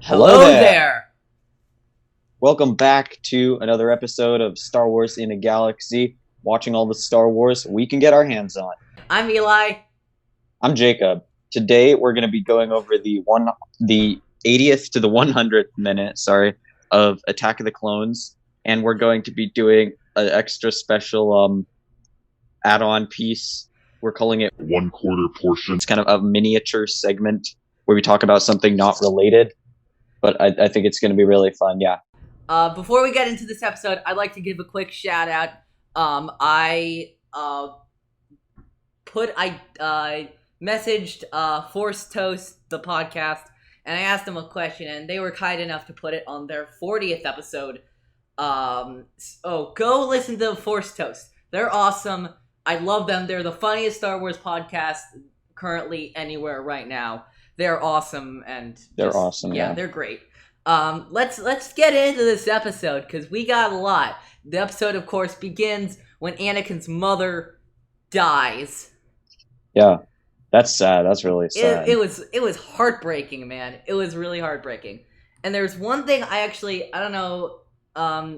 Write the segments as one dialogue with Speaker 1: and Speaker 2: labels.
Speaker 1: Hello there!
Speaker 2: Welcome back to another episode of Star Wars in a Galaxy, watching all the Star Wars we can get our hands on.
Speaker 1: I'm Eli.
Speaker 2: I'm Jacob. Today we're going to be going over the 80th to the 100th minute, of Attack of the Clones, and we're going to be doing an extra special add-on piece. We're calling it
Speaker 3: 1/4 portion.
Speaker 2: It's kind of a miniature segment where we talk about something not related, but I think it's going to be really fun, yeah.
Speaker 1: Before we get into this episode, I'd like to give a quick shout out. I messaged Force Toast, the podcast, and I asked them a question, and they were kind enough to put it on their 40th episode. So go listen to Force Toast. They're awesome. I love them. They're the funniest Star Wars podcast currently anywhere right now. They're awesome, and
Speaker 2: they're awesome.
Speaker 1: Yeah, they're great. Let's get into this episode because we got a lot. The episode, of course, begins when Anakin's mother dies.
Speaker 2: Yeah, that's sad. That's really sad.
Speaker 1: It was heartbreaking, man. It was really heartbreaking. And there's one thing I don't know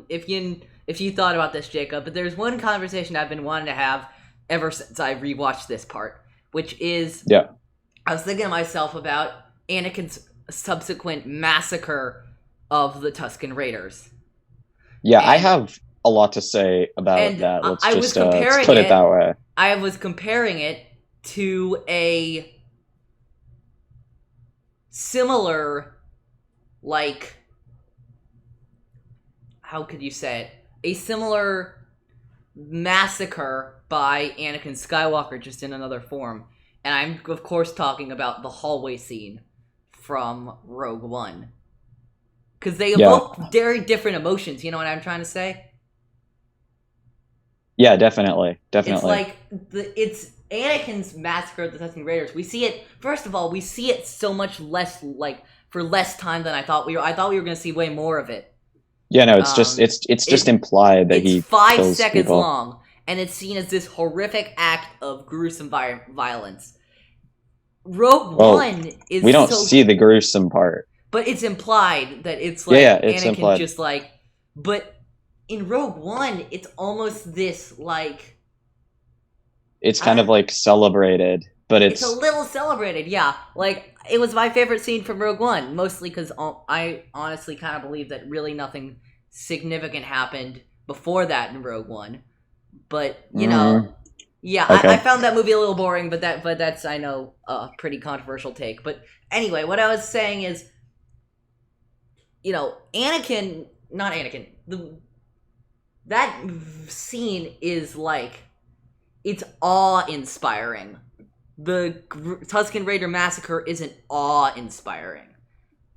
Speaker 1: if you thought about this, Jacob, but there's one conversation I've been wanting to have ever since I rewatched this part, which is I was thinking to myself about Anakin's subsequent massacre of the Tusken Raiders.
Speaker 2: Yeah, and I have a lot to say about that. Let's put it that way.
Speaker 1: I was comparing it to a similar, how could you say it? A similar massacre by Anakin Skywalker, just in another form. And I'm, of course, talking about the hallway scene from Rogue One. Because they evoke very different emotions, you know what I'm trying to say?
Speaker 2: Yeah, definitely.
Speaker 1: It's Anakin's massacre of the Tusken Raiders. We see it, first of all, so much less, for less time than I thought we were. I thought we were going to see way more of it.
Speaker 2: Yeah, no, it's just implied that
Speaker 1: it's 5 seconds long, and it's seen as this horrific act of gruesome violence. Rogue One is
Speaker 2: we don't see the gruesome part,
Speaker 1: but it's implied that it's
Speaker 2: it's
Speaker 1: Anakin
Speaker 2: implied.
Speaker 1: Just but in Rogue One, it's almost this
Speaker 2: it's kind of celebrated, but it's
Speaker 1: a little celebrated, yeah. It was my favorite scene from Rogue One, mostly because I honestly kind of believe that really nothing significant happened before that in Rogue One. But you know, yeah, okay. I found that movie a little boring, but that's I know a pretty controversial take. But anyway, what I was saying is, that scene is it's awe-inspiring. The Tusken Raider massacre isn't awe-inspiring.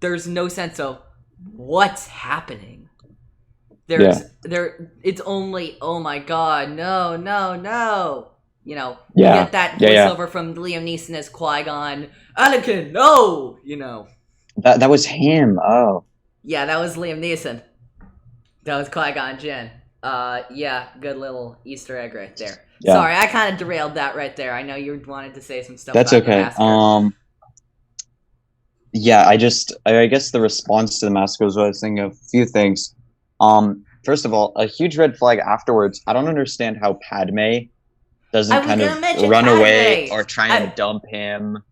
Speaker 1: There's no sense of what's happening. It's only, oh my god, no. You get that voiceover from Liam Neeson as Qui-Gon. Anakin, no!
Speaker 2: That was him, oh.
Speaker 1: Yeah, that was Liam Neeson. That was Qui-Gon Jinn. Yeah, good little Easter egg right there. Yeah. Sorry, I kind of derailed that right there. I know you wanted to say some stuff.
Speaker 2: That's
Speaker 1: about
Speaker 2: okay.
Speaker 1: The massacre.
Speaker 2: Yeah, I guess the response to the massacre was I was thinking of a few things. First of all, a huge red flag afterwards. I don't understand how Padme doesn't kind of run away or try and dump him.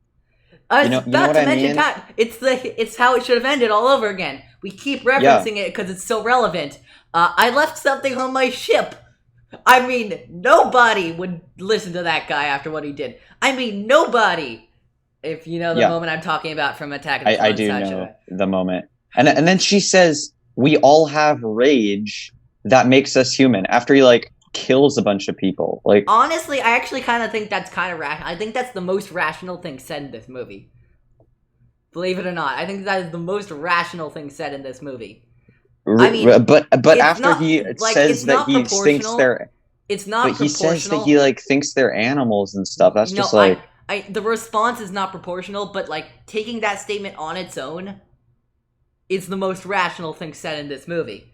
Speaker 1: I was about to mention Pat. It's how it should have ended all over again. We keep referencing it because it's so relevant. I left something on my ship. I mean, nobody would listen to that guy after what he did. I mean, nobody. If you know the moment I'm talking about from Attack of the Clones.
Speaker 2: I do know the moment. And then she says, we all have rage that makes us human. After he, kills a bunch of people.
Speaker 1: Honestly, I actually kind of think that's kind of rational. I think that's the most rational thing said in this movie. Believe it or not. I think that is the most rational thing said in this movie. I mean,
Speaker 2: but after he says that he thinks they're,
Speaker 1: it's not. But he
Speaker 2: says that he thinks they're animals and stuff. That's just
Speaker 1: the response is not proportional. But taking that statement on its own, is the most rational thing said in this movie.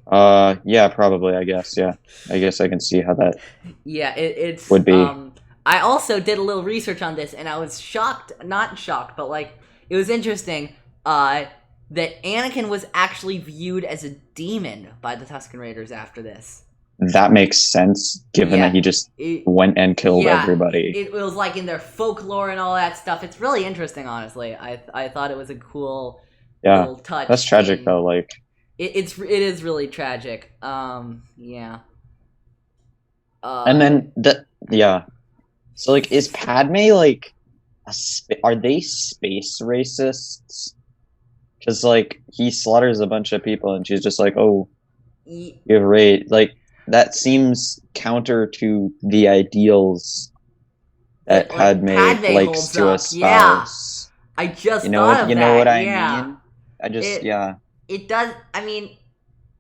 Speaker 2: Yeah, probably. I guess. Yeah, I guess I can see how that.
Speaker 1: Yeah, it's
Speaker 2: would be.
Speaker 1: I also did a little research on this, and I was shocked. Not shocked, but it was interesting. that Anakin was actually viewed as a demon by the Tusken Raiders after this.
Speaker 2: That makes sense, given that he just went and killed everybody.
Speaker 1: It was like in their folklore and all that stuff. It's really interesting, honestly. I thought it was a cool little touch.
Speaker 2: That's tragic, though. Like
Speaker 1: it is really tragic. Yeah.
Speaker 2: And then So like, is Padme like, are they space racists? Because like he slaughters a bunch of people, and she's just like, "Oh, you're right." Like that seems counter to the ideals that Padme likes to espouse.
Speaker 1: Yeah. I just thought of that.
Speaker 2: You know what I mean?
Speaker 1: It does. I mean,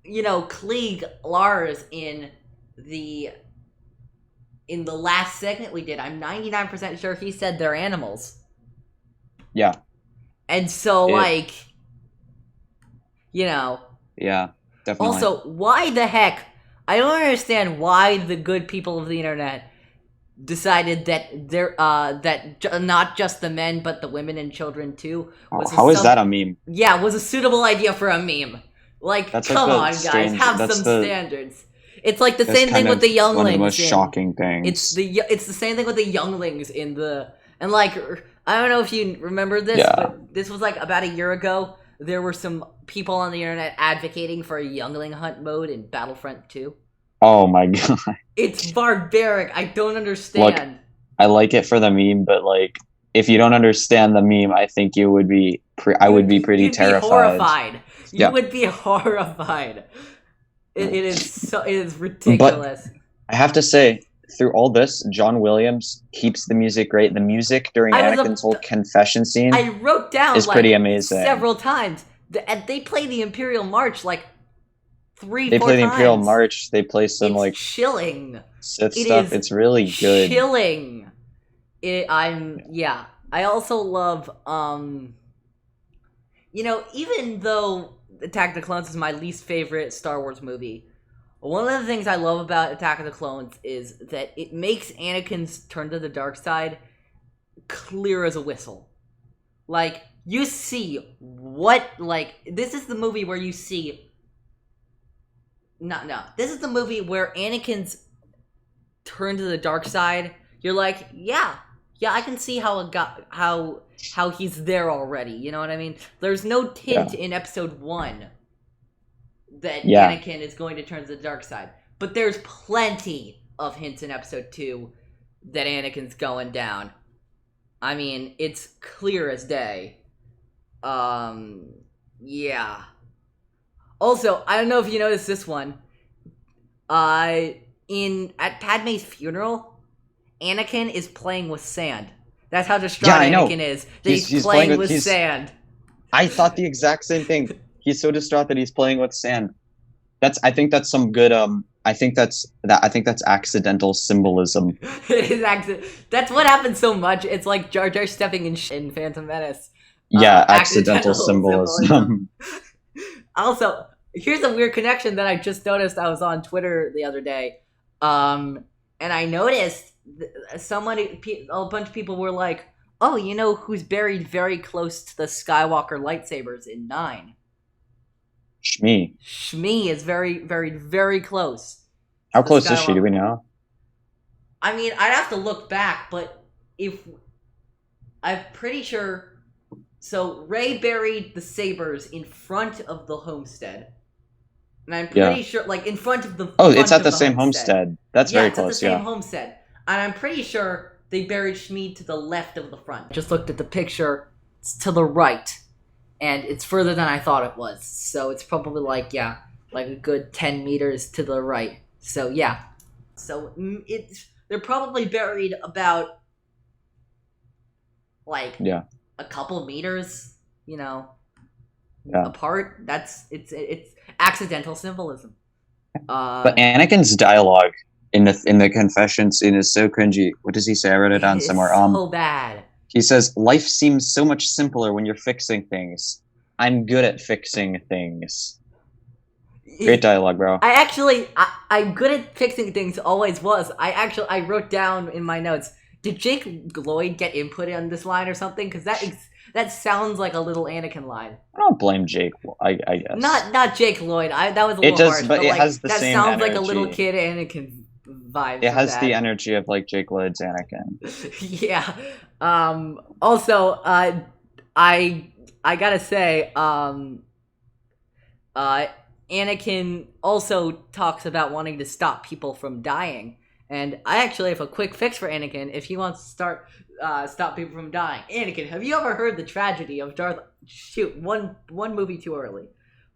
Speaker 1: Klieg Lars in the last segment we did, I'm 99% sure he said they're animals.
Speaker 2: Yeah.
Speaker 1: And so,
Speaker 2: Yeah, definitely.
Speaker 1: Also, why the heck? I don't understand why the good people of the internet decided that that not just the men but the women and children too
Speaker 2: is that a meme?
Speaker 1: Yeah, was a suitable idea for a meme. Like, come on, guys, have some standards. It's like the same thing with the younglings. One of the most
Speaker 2: shocking things.
Speaker 1: It's the same thing with the younglings I don't know if you remember this, but this was like about a year ago. There were some people on the internet advocating for a youngling hunt mode in Battlefront 2.
Speaker 2: Oh my god.
Speaker 1: It's barbaric. I don't understand.
Speaker 2: Look, I like it for the meme, but like, if you don't understand the meme, I think you would be. I would be pretty terrified.
Speaker 1: Horrified. You would be horrified. It is ridiculous.
Speaker 2: But I have to say, through all this, John Williams keeps the music great. The music during Anakin's whole confession scene,
Speaker 1: I wrote down,
Speaker 2: is pretty amazing.
Speaker 1: Several times. And they play the Imperial March like 3-4 times.
Speaker 2: They play the Imperial March. They play some
Speaker 1: chilling
Speaker 2: Sith stuff. It's really good.
Speaker 1: Chilling. I also love even though Attack of the Clones is my least favorite Star Wars movie, one of the things I love about Attack of the Clones is that it makes Anakin's turn to the dark side clear as a whistle. Like, you see this is the movie where you see... No. This is the movie where Anakin's turn to the dark side. You're like, yeah, I can see how he's there already. You know what I mean? There's no hint in episode 1 that Anakin is going to turn to the dark side. But there's plenty of hints in episode 2 that Anakin's going down. I mean, it's clear as day. Yeah. Also, I don't know if you noticed this one. At Padme's funeral, Anakin is playing with sand. That's how distraught Anakin is. That he's playing with sand.
Speaker 2: I thought the exact same thing. He's so distraught that he's playing with sand. I think that's some good. I think that's accidental symbolism.
Speaker 1: It is That's what happens so much. It's like Jar Jar stepping in Phantom Menace.
Speaker 2: Yeah, accidental symbolism.
Speaker 1: Also, here's a weird connection that I just noticed. I was on Twitter the other day, and I noticed a bunch of people were like, "Oh, you know who's buried very close to the Skywalker lightsabers in 9?"
Speaker 2: Shmi.
Speaker 1: Shmi is very, very, very close.
Speaker 2: How close is she? Do we know?
Speaker 1: I mean, I'd have to look back, but I'm pretty sure. So Rey buried the sabers in front of the homestead, and I'm pretty sure, like, in front of the.
Speaker 2: Oh, it's at the same homestead. That's very close.
Speaker 1: It's at the same homestead, and I'm pretty sure they buried Shmi to the left of the front. Just looked at the picture; it's to the right. And it's further than I thought it was. So it's probably like a good 10 meters to the right. So yeah. So they're probably buried about a couple meters, apart. It's accidental symbolism.
Speaker 2: But Anakin's dialogue in the confession scene is so cringy. What does he say? I wrote it down somewhere.
Speaker 1: So bad.
Speaker 2: He says, "Life seems so much simpler when you're fixing things. I'm good at fixing things." Great dialogue, bro.
Speaker 1: I'm good at fixing things, always was. I wrote down in my notes, did Jake Lloyd get input on this line or something? Because That sounds like a little Anakin line.
Speaker 2: I don't blame Jake. I guess
Speaker 1: Not Jake Lloyd. That was a little
Speaker 2: it does,
Speaker 1: harsh,
Speaker 2: but it
Speaker 1: like,
Speaker 2: has the
Speaker 1: that
Speaker 2: same
Speaker 1: sounds
Speaker 2: energy.
Speaker 1: like a little kid Anakin vibe.
Speaker 2: It has the energy of like Jake Lloyd's Anakin.
Speaker 1: Yeah. Also, I gotta say, Anakin also talks about wanting to stop people from dying, and I actually have a quick fix for Anakin if he wants to stop people from dying. Anakin, have you ever heard the tragedy of Darth? Shoot, one movie too early.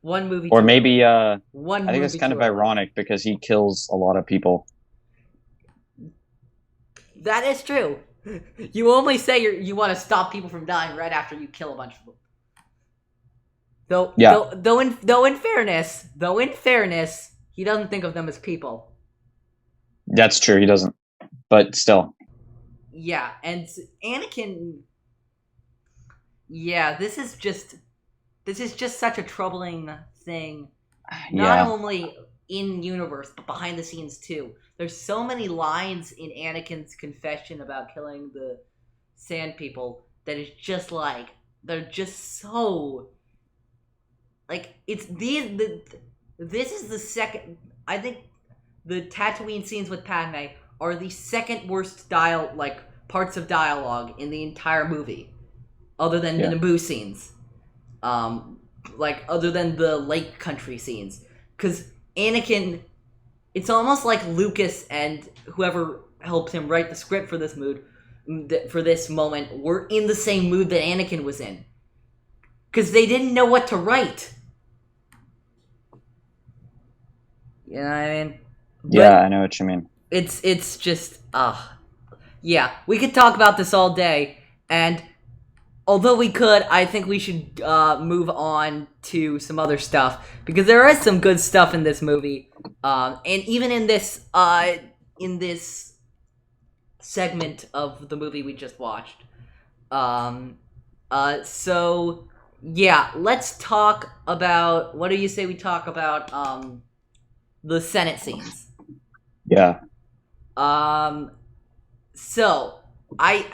Speaker 1: One movie.
Speaker 2: Or maybe
Speaker 1: one.
Speaker 2: I think it's kind of ironic because he kills a lot of people.
Speaker 1: That is true. You only say you want to stop people from dying right after you kill a bunch of them. Though in fairness, he doesn't think of them as people.
Speaker 2: That's true, he doesn't. But still.
Speaker 1: Yeah, and Anakin. Yeah, this is just such a troubling thing. Not only in universe, but behind the scenes too. There's so many lines in Anakin's confession about killing the Sand People that is just like they're just so. Like, it's this is the second. I think the Tatooine scenes with Padme are the second worst parts of dialogue in the entire movie, other than the Naboo scenes, other than the Lake Country scenes, because Anakin, it's almost like Lucas and whoever helped him write the script for this moment were in the same mood that Anakin was in. Because they didn't know what to write. You know what I mean?
Speaker 2: Yeah, I know what you mean.
Speaker 1: It's just, yeah, we could talk about this all day, and although we could, I think we should move on to some other stuff, because there is some good stuff in this movie, and even in this segment of the movie we just watched. So... yeah, let's talk about, what do you say we talk about, the Senate scenes?
Speaker 2: Yeah.
Speaker 1: So, I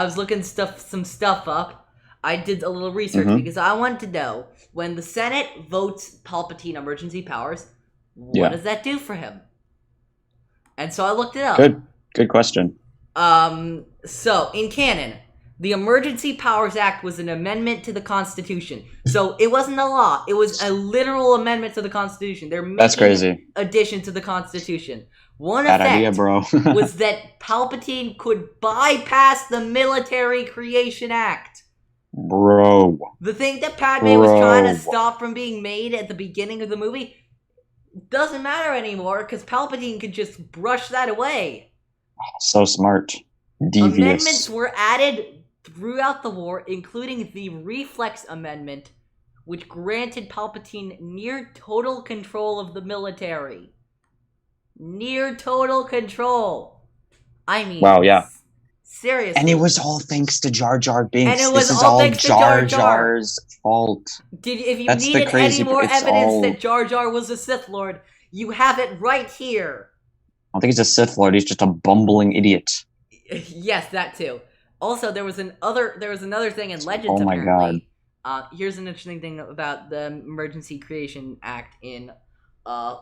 Speaker 1: was looking some stuff up. I did a little research because I wanted to know, when the Senate votes Palpatine emergency powers, what does that do for him? And so I looked it up.
Speaker 2: Good question.
Speaker 1: So, in canon, the Emergency Powers Act was an amendment to the Constitution. So it wasn't a law. It was a literal amendment to the Constitution. That's crazy. Addition to the Constitution. One effect was that Palpatine could bypass the Military Creation Act.
Speaker 2: Bro.
Speaker 1: The thing that Padme was trying to stop from being made at the beginning of the movie doesn't matter anymore because Palpatine could just brush that away.
Speaker 2: So smart. Devious.
Speaker 1: Amendments were added throughout the war, including the Reflex Amendment, which granted Palpatine near total control of the military. Near total control. I mean,
Speaker 2: wow, yeah.
Speaker 1: Seriously.
Speaker 2: And it was all thanks to Jar Jar Binks. This is all Jar Jar's fault.
Speaker 1: If you needed any more evidence that Jar Jar was a Sith Lord, you have it right here.
Speaker 2: I don't think he's a Sith Lord. He's just a bumbling idiot.
Speaker 1: Yes, that too. Also, there was another thing in Legends. Oh my god! Here's an interesting thing about the Emergency Creation Act in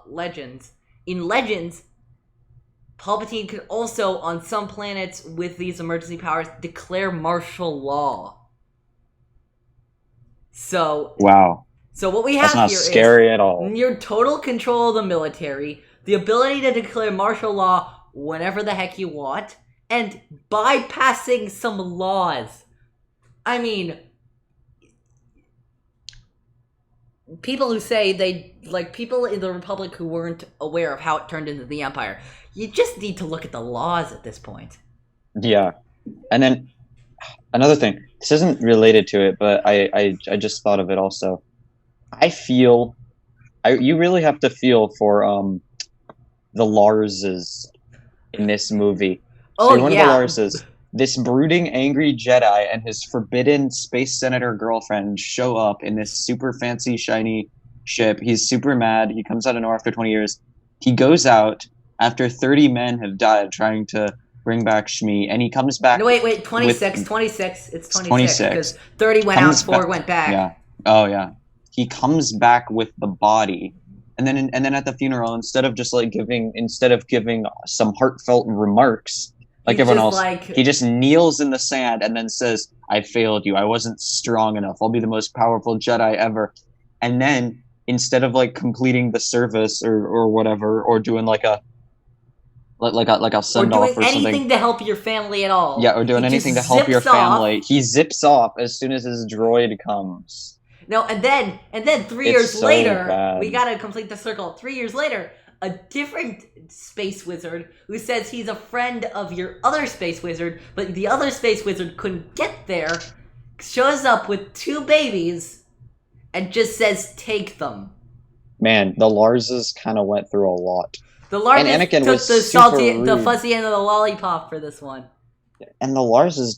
Speaker 1: Legends. In Legends, Palpatine could also, on some planets with these emergency powers, declare martial law. So
Speaker 2: wow.
Speaker 1: So what we have
Speaker 2: here is
Speaker 1: not
Speaker 2: scary at all.
Speaker 1: Near total control of the military, the ability to declare martial law whenever the heck you want, and bypassing some laws. I mean, people who say people in the Republic who weren't aware of how it turned into the Empire, you just need to look at the laws at this point.
Speaker 2: Yeah. And then another thing, this isn't related to it, but I just thought of it also. You really have to feel for the Larses in this movie. So one of the Larses, this brooding, angry Jedi and his forbidden space senator girlfriend show up in this super fancy, shiny ship. He's super mad. He comes out of nowhere after 20 years. He goes out after 30 men have died trying to bring back Shmi, and he comes back.
Speaker 1: No, wait, 26. It's 26.
Speaker 2: 26.
Speaker 1: Because 30 went out, 4 went back.
Speaker 2: Yeah. Oh yeah. He comes back with the body, and then at the funeral, instead of giving some heartfelt remarks like everyone else, he just kneels in the sand and then says, "I failed you. I wasn't strong enough. I'll be the most powerful Jedi ever." And then instead of like completing the service or whatever, or doing like a send off or something,
Speaker 1: anything to help your family at all.
Speaker 2: Yeah, or doing anything to help your family. He zips off as soon as his droid comes.
Speaker 1: No, and then 3 years later, we gotta complete the circle. 3 years later, a different space wizard who says he's a friend of your other space wizard, but the other space wizard couldn't get there, shows up with 2 babies and just says, "Take them."
Speaker 2: Man, the Larses kind of went through a lot.
Speaker 1: The Larses took the fuzzy end of the lollipop for this one.
Speaker 2: And the Larses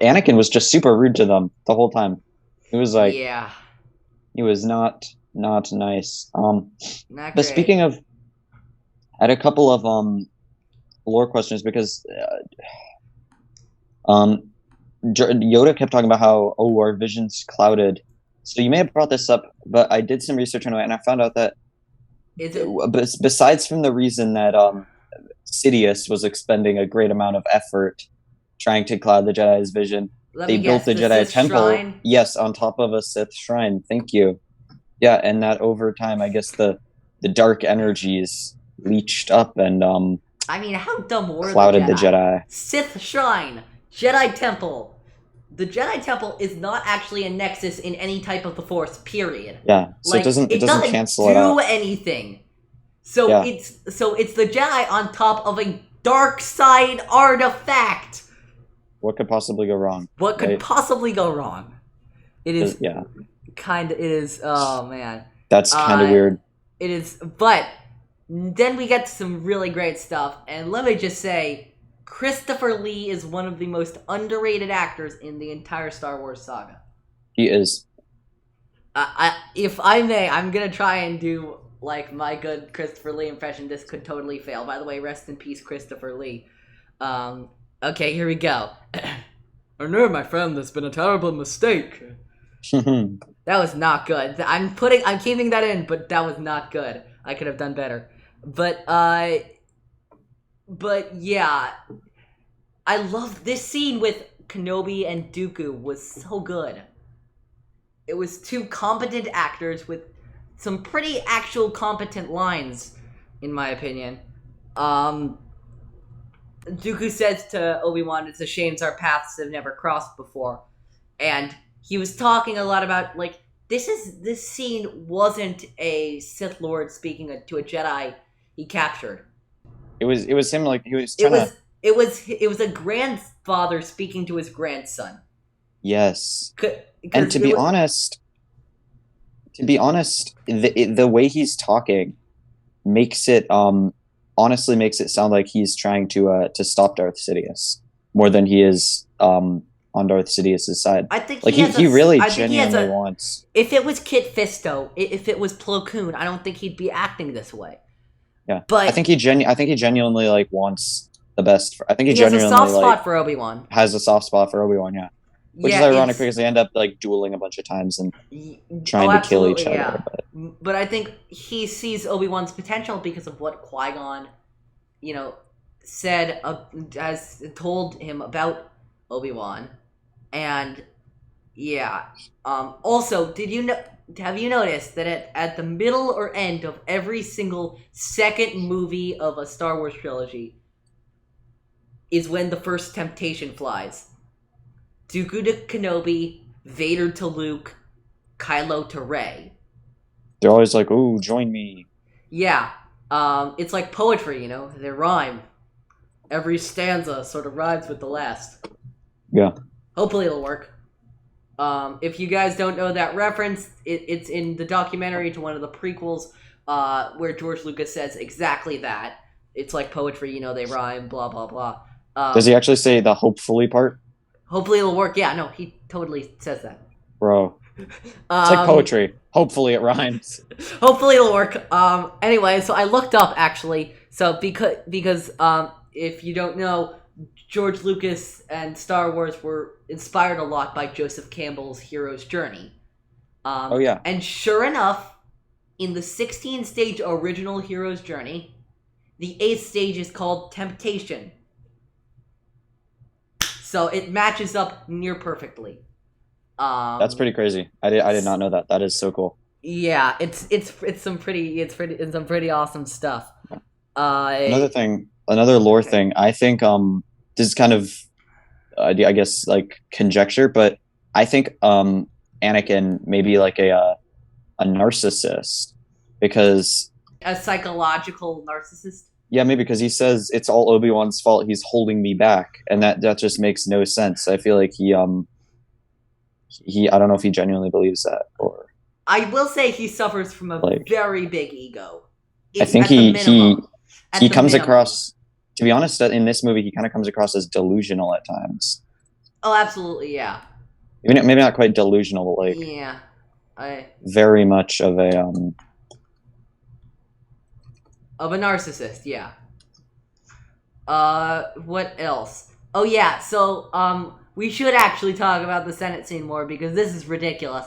Speaker 2: Anakin was just super rude to them the whole time. It was like,
Speaker 1: yeah,
Speaker 2: he was not nice.
Speaker 1: Not
Speaker 2: but
Speaker 1: great.
Speaker 2: Speaking of, I had a couple of lore questions because Yoda kept talking about how our vision's clouded. So you may have brought this up, but I did some research on it, and I found out that besides from the reason that Sidious was expending a great amount of effort trying to cloud the Jedi's vision, they built the Jedi Temple. Shrine? Yes, on top of a Sith shrine. Thank you. Yeah, and that over time, I guess the dark energies leached up and
Speaker 1: I mean, how dumb were
Speaker 2: clouded the Jedi?
Speaker 1: Sith shrine, Jedi Temple. The Jedi Temple is not actually a nexus in any type of the Force. Period.
Speaker 2: Yeah, so it doesn't cancel it out.
Speaker 1: Do anything. So it's the Jedi on top of a dark side artifact.
Speaker 2: What could possibly go wrong?
Speaker 1: What could possibly go wrong? It is
Speaker 2: It
Speaker 1: is. Oh man,
Speaker 2: that's kind of weird.
Speaker 1: It is, but then we get some really great stuff, and let me just say, Christopher Lee is one of the most underrated actors in the entire Star Wars saga.
Speaker 2: He is.
Speaker 1: If I may, I'm gonna try and do like my good Christopher Lee impression. This could totally fail. By the way, rest in peace, Christopher Lee. Okay, here we go. I know, my friend, there's been a terrible mistake. That was not good. I'm keeping that in, but that was not good. I could have done better. But yeah, I love this scene with Kenobi and Dooku was so good. It was 2 competent actors with some pretty actual competent lines, in my opinion. Dooku says to Obi-Wan, "It's a shame our paths have never crossed before," and he was talking a lot about like this scene wasn't a Sith Lord speaking to a Jedi he captured.
Speaker 2: It was him, like he was
Speaker 1: trying It was a grandfather speaking to his grandson.
Speaker 2: Yes. And to be honest, the way he's talking makes it honestly makes it sound like he's trying to stop Darth Sidious more than he is on Darth Sidious's side.
Speaker 1: I think
Speaker 2: he really genuinely wants.
Speaker 1: If it was Kit Fisto, if it was Plo Koon, I don't think he'd be acting this way.
Speaker 2: Yeah,
Speaker 1: but
Speaker 2: I think he genuinely like wants the best. I think he genuinely
Speaker 1: has a soft spot for Obi-Wan.
Speaker 2: Has a soft spot for Obi-Wan, yeah. Which is ironic because they end up like dueling a bunch of times and trying to kill each other.
Speaker 1: But I think he sees Obi-Wan's potential because of what Qui-Gon, said, has told him about Obi-Wan. And yeah. Also, have you noticed that at the middle or end of every single second movie of a Star Wars trilogy is when the first temptation flies? Dooku to Kenobi, Vader to Luke, Kylo to Rey.
Speaker 2: They're always like, "Ooh, join me." Yeah.
Speaker 1: It's like poetry, they rhyme. Every stanza sort of rhymes with the last.
Speaker 2: Yeah.
Speaker 1: Hopefully it'll work. If you guys don't know that reference, it's in the documentary to one of the prequels, where George Lucas says exactly that. It's like poetry, they rhyme, blah, blah, blah.
Speaker 2: Does he actually say the hopefully part?
Speaker 1: Hopefully it'll work. Yeah, no, he totally says that.
Speaker 2: Bro. It's like poetry. Hopefully it rhymes.
Speaker 1: Hopefully it'll work. Anyway, so I looked up actually. So because if you don't know, George Lucas and Star Wars were inspired a lot by Joseph Campbell's hero's journey.
Speaker 2: Oh yeah.
Speaker 1: And sure enough, in the 16-stage original hero's journey, the 8th stage is called Temptation. So it matches up near perfectly.
Speaker 2: That's pretty crazy. I did not know that. That is so cool.
Speaker 1: Yeah, it's some pretty awesome stuff.
Speaker 2: Another lore thing. I think this is kind of I guess like conjecture, but I think Anakin may be like a narcissist because
Speaker 1: a psychological narcissist.
Speaker 2: Yeah, maybe because he says it's all Obi-Wan's fault. He's holding me back, and that just makes no sense. I feel like he I don't know if he genuinely believes that, or
Speaker 1: I will say he suffers from a very big ego.
Speaker 2: I think he comes across, to be honest, in this movie he kind of comes across as delusional at times.
Speaker 1: Oh, absolutely, yeah.
Speaker 2: Maybe not quite delusional, but very much of a
Speaker 1: narcissist, yeah. What else? Oh yeah, so we should actually talk about the Senate scene more because this is ridiculous.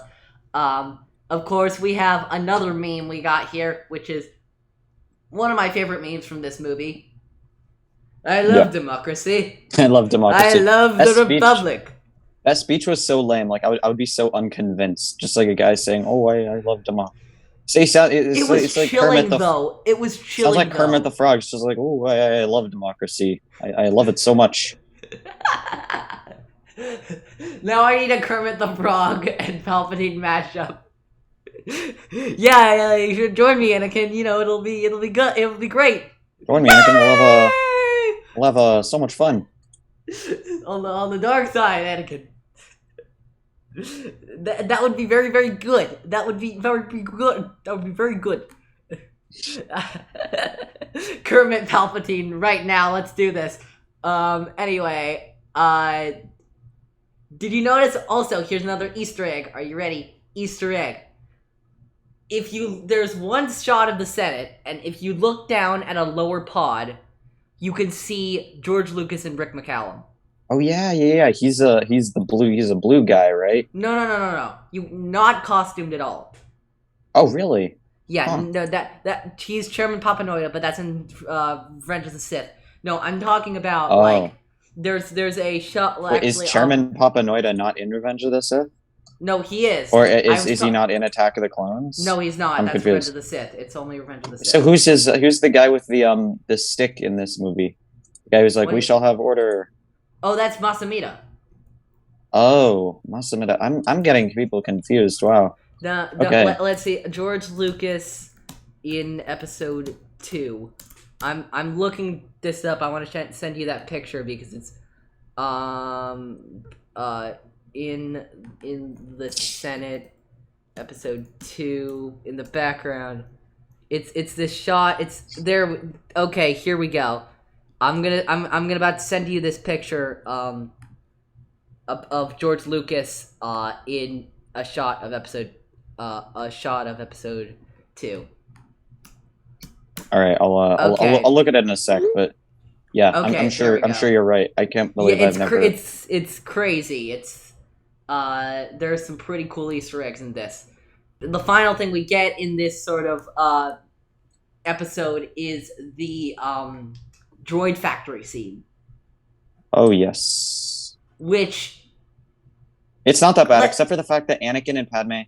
Speaker 1: Of course, we have another meme we got here, which is one of my favorite memes from this movie. I love democracy.
Speaker 2: I love democracy.
Speaker 1: I love the Republic.
Speaker 2: That speech was so lame. Like I would be so unconvinced. Just like a guy saying, "Oh, I love democracy." It's like
Speaker 1: chilling, though. It was chilling.
Speaker 2: Sounds like Kermit the Frog. It's just like, "Oh, I love democracy. I love it so much."
Speaker 1: Now I need a Kermit the Frog and Palpatine mashup. Yeah, you should join me, Anakin. You know, it'll be good. It'll be great.
Speaker 2: Join me, Anakin. We'll have so much fun.
Speaker 1: on the dark side, Anakin. That would be very, very good. That would be very good. That would be very good. Kermit Palpatine, right now. Let's do this. Anyway, did you notice? Also, here's another Easter egg. Are you ready? Easter egg. There's one shot of the Senate, and if you look down at a lower pod, you can see George Lucas and Rick McCallum.
Speaker 2: Oh yeah. He's a blue guy, right?
Speaker 1: No. You not costumed at all.
Speaker 2: Oh really?
Speaker 1: Yeah, huh. No, that he's Chairman Papanoida, but that's in Revenge of the Sith. No, I'm talking about there's a shot. Well,
Speaker 2: wait, is Chairman Papanoida not in Revenge of the Sith?
Speaker 1: No, he is.
Speaker 2: Or is he not in Attack of the Clones?
Speaker 1: No, he's not. That's confused. Revenge of the Sith. It's only Revenge of the Sith.
Speaker 2: So who's the guy with the stick in this movie? The guy who's like, "We shall have order."
Speaker 1: Oh, that's Masamita.
Speaker 2: Oh, Masamita. I'm getting people confused. Wow.
Speaker 1: Okay. Let's see. George Lucas in Episode 2. I'm looking this up. I want to send you that picture because it's in the Senate, Episode 2, in the background. It's this shot. It's there. Okay, here we go. I'm gonna about to send you this picture of George Lucas in a shot of episode 2.
Speaker 2: All right, I'll look at it in a sec, but yeah, okay, I'm sure you're right. I can't believe I've never.
Speaker 1: It's crazy. It's there's some pretty cool Easter eggs in this. The final thing we get in this sort of episode is the droid factory scene.
Speaker 2: Oh yes.
Speaker 1: Which
Speaker 2: it's not that bad, except for the fact that Anakin and Padme,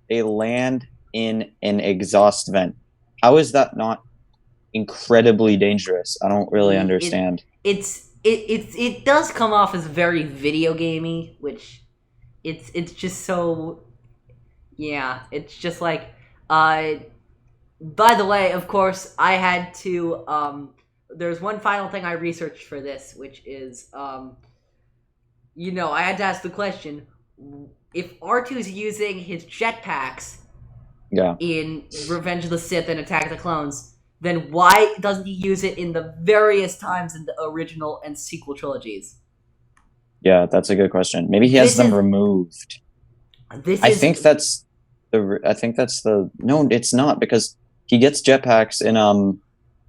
Speaker 2: they land in an exhaust vent. How is that not incredibly dangerous? I don't really understand.
Speaker 1: It does come off as very video gamey, which it's just so it's just like by the way, of course, I had to there's one final thing I researched for this, which is I had to ask the question, if R2's using his jetpacks in Revenge of the Sith and Attack of the Clones, then why doesn't he use it in the various times in the original and sequel trilogies?
Speaker 2: Yeah, that's a good question. Maybe he has them removed. I think that's the no, it's not, because he gets jetpacks in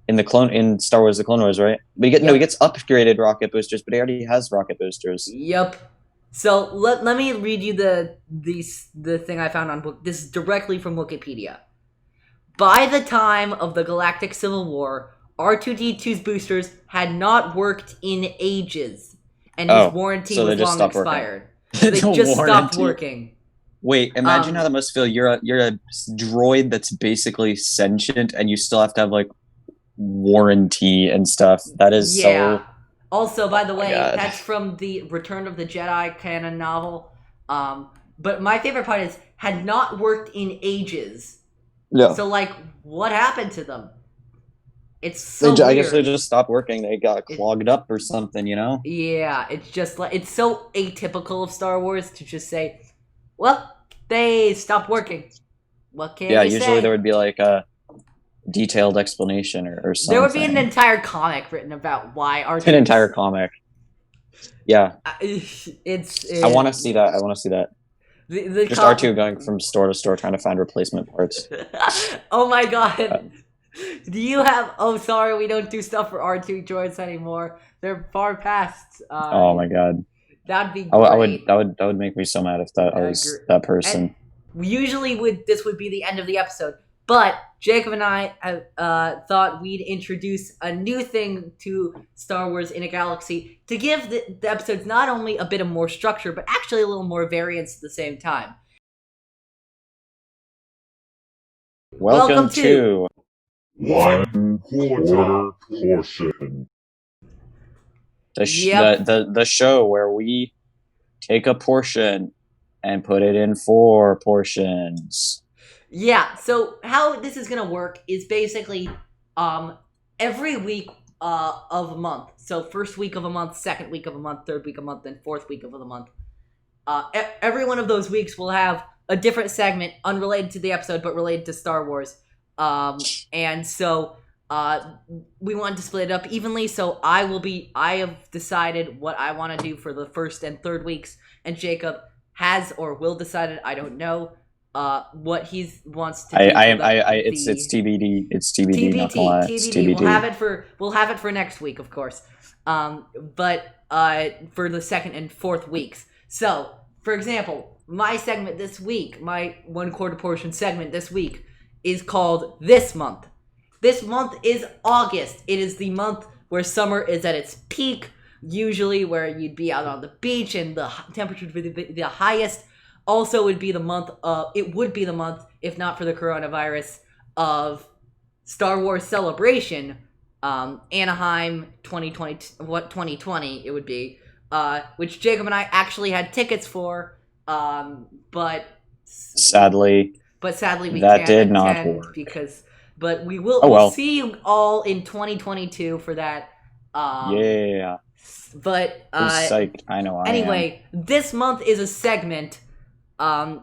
Speaker 2: in Star Wars: The Clone Wars, right? But he gets upgraded rocket boosters, but he already has rocket boosters.
Speaker 1: Yep. So let me read you the thing I found on book. This is directly from Wikipedia. By the time of the Galactic Civil War, R2-D2's boosters had not worked in ages, and his warranty was long expired. So they just stopped working.
Speaker 2: Wait, imagine how that must feel. You're a droid that's basically sentient, and you still have to have like warranty and stuff. That is so.
Speaker 1: Also, by the way, that's from the Return of the Jedi canon novel. But my favorite part is had not worked in ages. Yeah. So like, what happened to them? It's so weird.
Speaker 2: I guess they just stopped working. They got clogged up or something, you know?
Speaker 1: Yeah, it's just like it's so atypical of Star Wars to just say, well, they stopped working. What can you say?
Speaker 2: Usually there would be like a detailed explanation or something.
Speaker 1: There would be an entire comic written about why R2.
Speaker 2: An entire comic. Yeah.
Speaker 1: It's
Speaker 2: I want to see that. Just R2 going from store to store trying to find replacement parts.
Speaker 1: Oh my god. Do you have... Oh, sorry, we don't do stuff for R2 droids anymore. They're far past...
Speaker 2: oh my god.
Speaker 1: That'd be great.
Speaker 2: That would make me so mad if that was that person.
Speaker 1: And usually this would be the end of the episode, but Jacob and I thought we'd introduce a new thing to Star Wars in a Galaxy to give the episodes not only a bit of more structure, but actually a little more variance at the same time.
Speaker 2: Welcome to...
Speaker 3: 1/4 portion.
Speaker 2: The show where we take a portion and put it in 4 portions.
Speaker 1: Yeah, so how this is gonna work is basically every week of a month. So first week of a month, second week of a month, third week of a month, and fourth week of the month. Every one of those weeks will have a different segment unrelated to the episode but related to Star Wars. And so we wanted to split it up evenly, so I have decided what I want to do for the first and third weeks, and Jacob has or will decide, I don't know, what he wants to do.
Speaker 2: It's TBD. It's TBD. Not gonna lie. It's TBD.
Speaker 1: We'll have it for next week, of course. But for the second and fourth weeks. So, for example, my segment this week, my 1/4 portion segment this week, is called This Month. This month is August. It is the month where summer is at its peak, usually where you'd be out on the beach and the temperature would be the highest. Also, it would be the month, if not for the coronavirus, of Star Wars Celebration, Anaheim 2020 it would be, which Jacob and I actually had tickets for, but
Speaker 2: sadly we
Speaker 1: that
Speaker 2: did not work
Speaker 1: but we will we'll see you all in 2022 for that.
Speaker 2: Yeah.
Speaker 1: But
Speaker 2: I'm psyched. I know.
Speaker 1: Anyway, this month is a segment,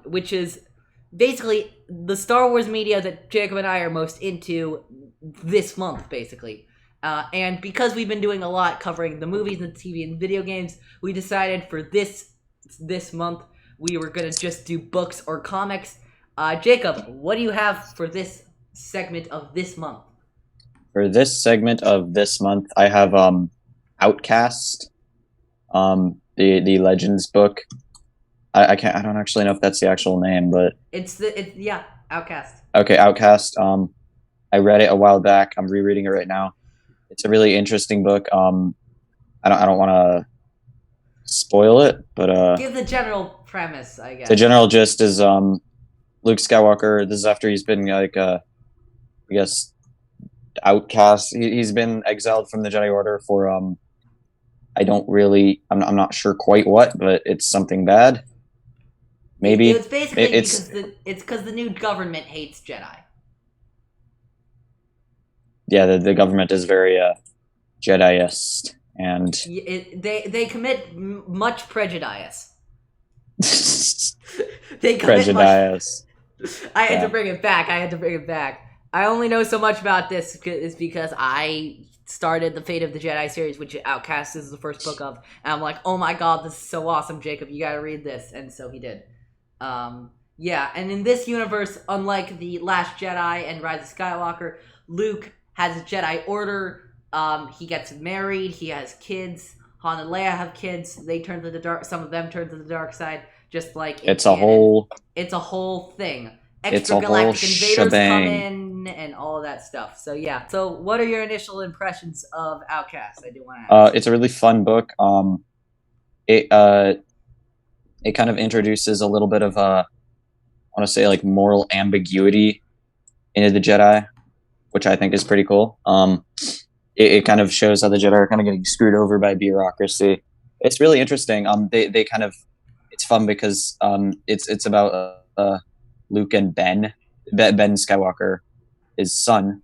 Speaker 1: which is basically the Star Wars media that Jacob and I are most into this month, basically. And because we've been doing a lot covering the movies and the TV and video games, we decided for this month we were gonna just do books or comics. Jacob, what do you have for this segment of this month?
Speaker 2: For this segment of this month, I have Outcast, the Legends book. I don't actually know if that's the actual name, but
Speaker 1: Outcast.
Speaker 2: Okay, Outcast. I read it a while back. I'm rereading it right now. It's a really interesting book. I don't want to spoil it, but
Speaker 1: give the general premise, I guess.
Speaker 2: The general gist is Luke Skywalker. This is after he's been I guess outcast. He's been exiled from the Jedi Order for I'm not sure quite what, but it's something bad. Maybe
Speaker 1: it's basically because the new government hates Jedi.
Speaker 2: Yeah, the government is very Jedi-ist, and
Speaker 1: they commit much prejudice.
Speaker 2: Prejudice.
Speaker 1: I had to bring it back. I only know so much about this is because I started the Fate of the Jedi series, which Outcast is the first book of, and I'm like, oh my god, this is so awesome, Jacob, you gotta read this, and so he did. Yeah, and in this universe, unlike The Last Jedi and Rise of Skywalker, Luke has a Jedi Order. He gets married. He has kids. Han and Leia have kids. They turn to the dark. Some of them turn to the dark side. Just like
Speaker 2: it's a whole
Speaker 1: thing.
Speaker 2: It's a whole
Speaker 1: Extragalactic invaders come
Speaker 2: shebang.
Speaker 1: in and all of that stuff. So yeah. So what are your initial impressions of Outcast? I do want to ask.
Speaker 2: It's a really fun book. It kind of introduces a little bit of I want to say like moral ambiguity into the Jedi, which I think is pretty cool. It kind of shows how the Jedi are kind of getting screwed over by bureaucracy. It's really interesting. They kind of, it's fun because it's about Luke and Ben Skywalker, his son,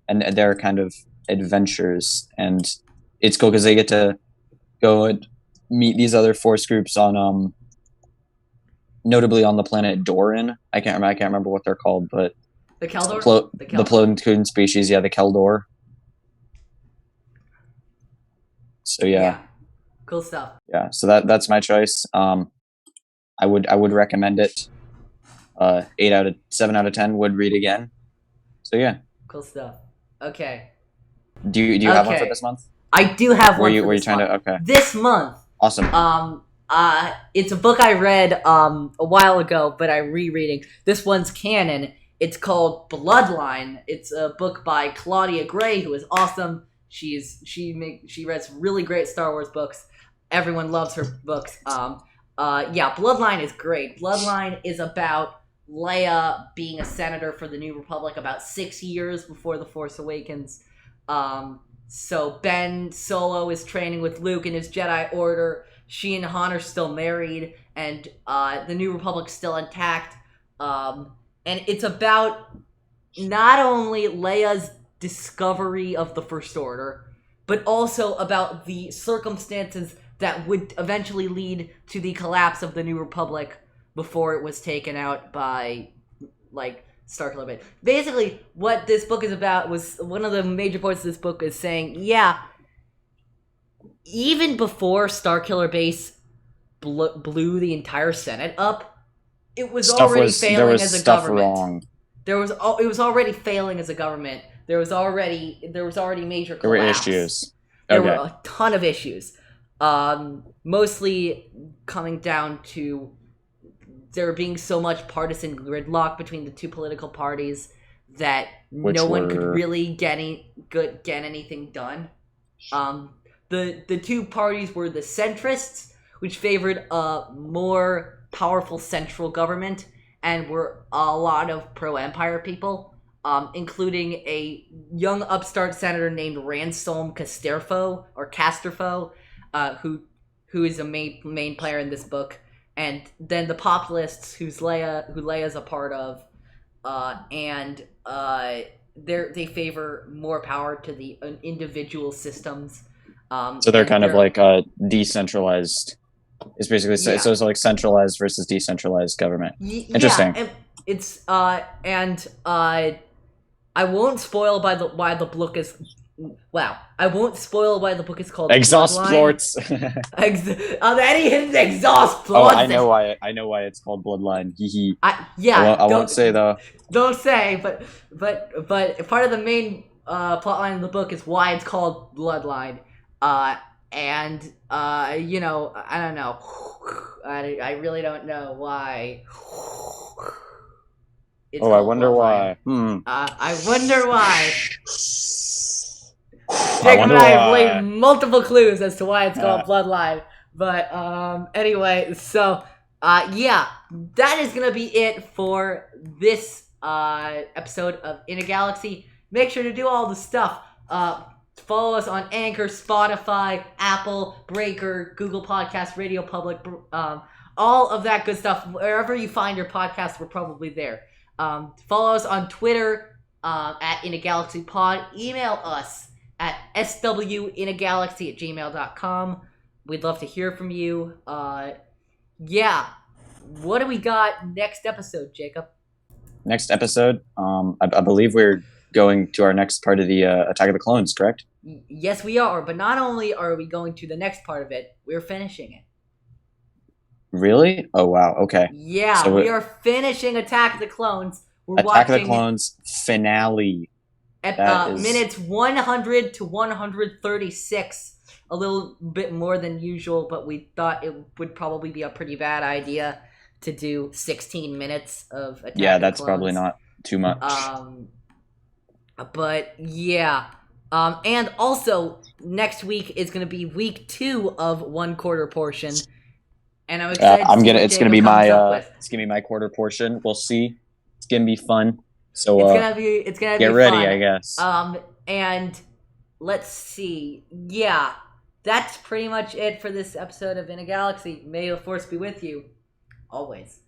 Speaker 2: and their kind of adventures, and it's cool because they get to go and meet these other Force groups on notably on the planet Doran. I can't remember what they're called, but
Speaker 1: The Keldor?
Speaker 2: the Ploden species, the Keldor. So yeah,
Speaker 1: cool stuff.
Speaker 2: Yeah. So that's my choice. I would recommend it. 7 out of 10 would read again. So yeah.
Speaker 1: Cool stuff. Okay.
Speaker 2: Do you have one for this month?
Speaker 1: I do have one.
Speaker 2: Were you trying to? Okay.
Speaker 1: This month.
Speaker 2: Awesome.
Speaker 1: It's a book I read a while ago, but I'm rereading. This one's canon. It's called Bloodline. It's a book by Claudia Gray, who is awesome. She writes really great Star Wars books. Everyone loves her books. Bloodline is great. Bloodline is about Leia being a senator for the New Republic about 6 years before The Force Awakens. So Ben Solo is training with Luke in his Jedi Order. She and Han are still married, and the New Republic's still intact. And it's about not only Leia's discovery of the First Order, but also about the circumstances that would eventually lead to the collapse of the New Republic before it was taken out by, Starkiller Base. Basically, what this book is about was one of the major points of this book is saying, even before Starkiller Base blew the entire Senate up, it was already failing as a government. It was already failing as a government. There was already major collapse.
Speaker 2: There were issues.
Speaker 1: There were a ton of issues. Mostly coming down to there being so much partisan gridlock between the two political parties that no one could really get anything done. The two parties were the centrists, which favored a more powerful central government, and were a lot of pro-empire people, including a young upstart senator named Ransom Casterfo, who is a main player in this book, and then the populists who Leia's a part of, and they favor more power to the individual systems.
Speaker 2: So they're kind of like decentralized. It's basically so it's like centralized versus decentralized government. Interesting.
Speaker 1: Yeah, it's I won't spoil why the book is. Wow, I won't spoil why the book is called
Speaker 2: Exhaust
Speaker 1: Bloodline.
Speaker 2: Plorts.
Speaker 1: Any hidden exhaust plorts?
Speaker 2: Oh, I know why it's called Bloodline. I won't say though.
Speaker 1: Don't say, but part of the main plotline of the book is why it's called Bloodline. I don't know. I really don't know why.
Speaker 2: I wonder why.
Speaker 1: I wonder why. Jacob and I have laid multiple clues as to why it's called Bloodline. But anyway, so that is gonna be it for this episode of In a Galaxy. Make sure to do all the stuff. Follow us on Anchor, Spotify, Apple, Breaker, Google Podcasts, Radio Public, all of that good stuff. Wherever you find your podcast, we're probably there. Follow us on Twitter at In a Galaxy Pod. Email us at swinagalaxy@gmail.com. We'd love to hear from you. What do we got next episode, Jacob?
Speaker 2: Next episode, I believe we're going to our next part of the Attack of the Clones, correct?
Speaker 1: Yes, we are. But not only are we going to the next part of it, we're finishing it.
Speaker 2: Really? Oh, wow. Okay.
Speaker 1: Yeah, so we are finishing Attack of the Clones. We're
Speaker 2: Attack of the Clones finale.
Speaker 1: minutes 100 to 136. A little bit more than usual, but we thought it would probably be a pretty bad idea to do 16 minutes of Attack of the
Speaker 2: Yeah, that's
Speaker 1: Clones.
Speaker 2: probably not too much.
Speaker 1: But yeah. And also, next week is going to be week 2 of 1/4 portion. And I'm excited
Speaker 2: it's gonna be my quarter portion. We'll see. It's gonna be fun. So
Speaker 1: it's gonna be
Speaker 2: get ready,
Speaker 1: fun.
Speaker 2: I guess.
Speaker 1: And let's see. Yeah, that's pretty much it for this episode of In a Galaxy. May the Force be with you always.